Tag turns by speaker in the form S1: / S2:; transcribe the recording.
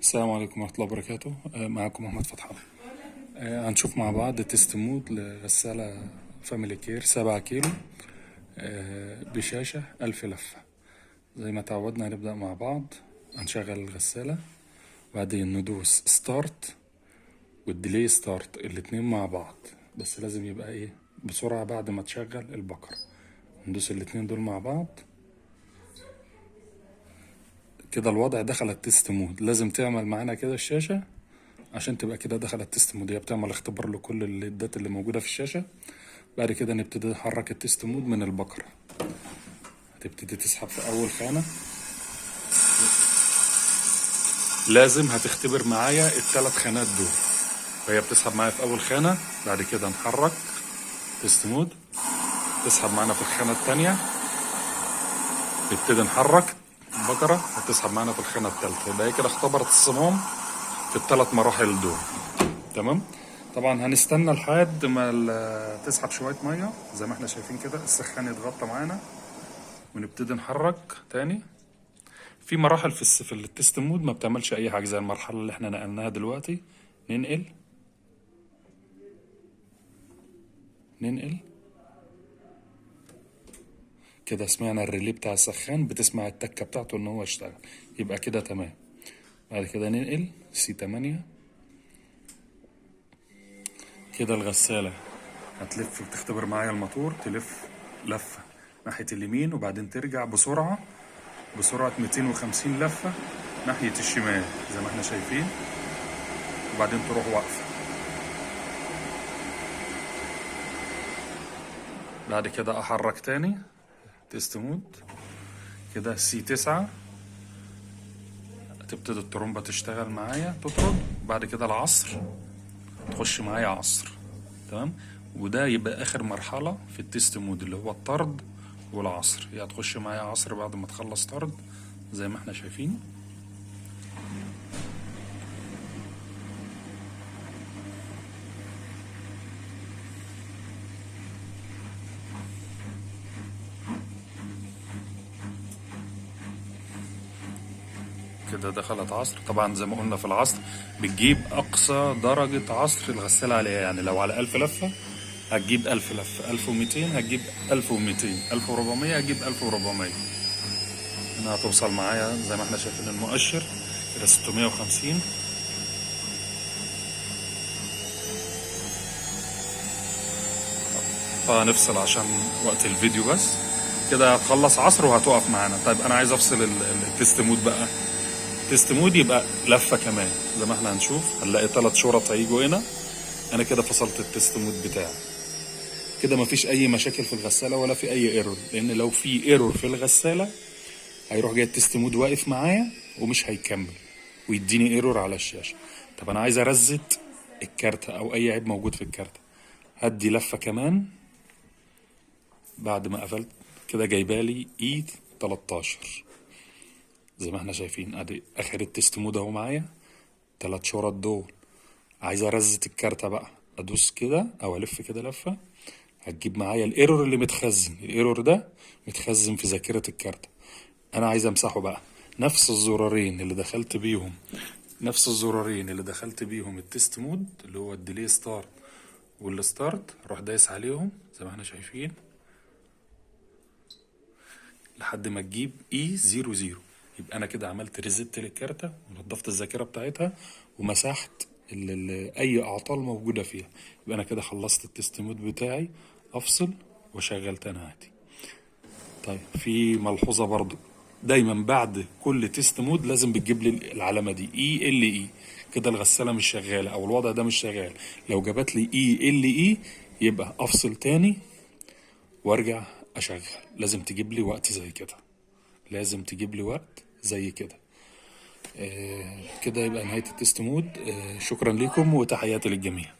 S1: السلام عليكم ورحمة الله وبركاته. معكم أحمد فتح الله. هنشوف مع بعض تيست مود لغسالة فاميلي كير 7 كيلو بشاشة 1000 لفة. زي ما تعودنا هنبدأ مع بعض. هنشغل الغسالة، بعدين ندوس ستارت والديلي ستارت الاتنين مع بعض، بس لازم يبقى بسرعة بعد ما تشغل البقرة. ندوس الاتنين دول مع بعض كده. الوضع دخل التست مود. لازم تعمل معانا كده الشاشة عشان تبقى كده دخل التست مود. هي بتعمل اختبار لكل الليدات اللي موجودة في الشاشة. بعد كده نبتدي نحرك التست مود من البقرة. هتبتدي تسحب في أول خانة. لازم هتختبر معايا ال3 خانات دول. فهي بتسحب معايا في أول خانة، بعد كده نحرك تست مود، تسحب معانا في الخانة التانية، نبتدي نحرك البقرة هتسحب معانا في الخانة التالتة. يبقى هي كده اختبرت الصمام في ال3 مراحل دول. تمام. طبعا هنستنى لحد ما تسحب شوية مية زي ما احنا شايفين كده، السخان يتغطى معانا ونبتدي نحرك تاني. في مراحل في التست مود ما بتعملش اي حاجة، زي المرحلة اللي احنا نقلناها دلوقتي. ننقل كده، سمعنا الريلي بتاع السخان، بتسمع التكة بتاعته ان هو اشتغل، يبقى كده تمام. بعد كده ننقل C8 كده. الغسالة هتلف وتختبر معايا الموتور، تلف لفة ناحية اليمين وبعدين ترجع بسرعة 250 لفة ناحية الشمال زي ما احنا شايفين، وبعدين تروح واقفة. بعد كده احرك تاني تيست مود كده. C9 هتبتدي الترومبة تشتغل معايا تطرد. بعد كده العصر تخش معايا عصر. تمام. وده يبقى اخر مرحلة في التيست مود اللي هو الطرد والعصر. هي هتخش معايا عصر بعد ما تخلص طرد زي ما احنا شايفين. كده دخلت عصر. طبعا زي ما قلنا في العصر بتجيب اقصى درجة عصر الغسالة عليها. يعني لو على 1000 لفة هتجيب 1000 لفة، 1200 هتجيب 1200، 1400 هتجيب 1400. هنا هتوصل معايا زي ما احنا شايفين المؤشر كده 650. فهنفصل عشان وقت الفيديو بس. كده هتخلص عصر وهتقف معانا. طيب انا عايز افصل التست مود بقى. تيست مود يبقى لفة كمان زي ما احنا هنشوف. هنلاقي 3 شرط هيجوا هنا. انا كده فصلت التيست مود بتاعي. كده مفيش اي مشاكل في الغسالة ولا في اي ايرور، لان لو في ايرور في الغسالة هيروح جاي التيست مود واقف معايا ومش هيكمل ويديني ايرور على الشاشة. طب انا عايز ارزت الكارتة او اي عيب موجود في الكارتة. هدي لفة كمان بعد ما قفلت كده، جايبالي E13 زي ما احنا شايفين. ادي اخر التست مود اهو معايا 3 شرط دول. عايز ارزت الكارتة بقى، ادوس كده او الف كده لفة، هتجيب معايا الايرور اللي متخزن. الايرور ده متخزن في ذاكرة الكارتة. انا عايز امسحه بقى. نفس الزرارين اللي دخلت بيهم التست مود اللي هو الديلي ستارت والستارت، اروح دايس عليهم زي ما احنا شايفين لحد ما تجيب E00. يبقى انا كده عملت ريزيت للكارتة ونضفت الذاكرة بتاعتها ومسحت اي اعطال موجودة فيها. يبقى انا كده خلصت التست مود بتاعي. افصل واشغل تاني عادي. طيب في ملحوظة برضو، دايما بعد كل تيست مود لازم بتجيب لي العلامة دي ELE. كده الغسالة مش شغالة او الوضع ده مش شغال. لو جابت لي ELE يبقى افصل تاني وارجع اشغل. لازم تجيب لي وقت زي كده. كده يبقى نهاية التست مود. شكرا لكم وتحياتي للجميع.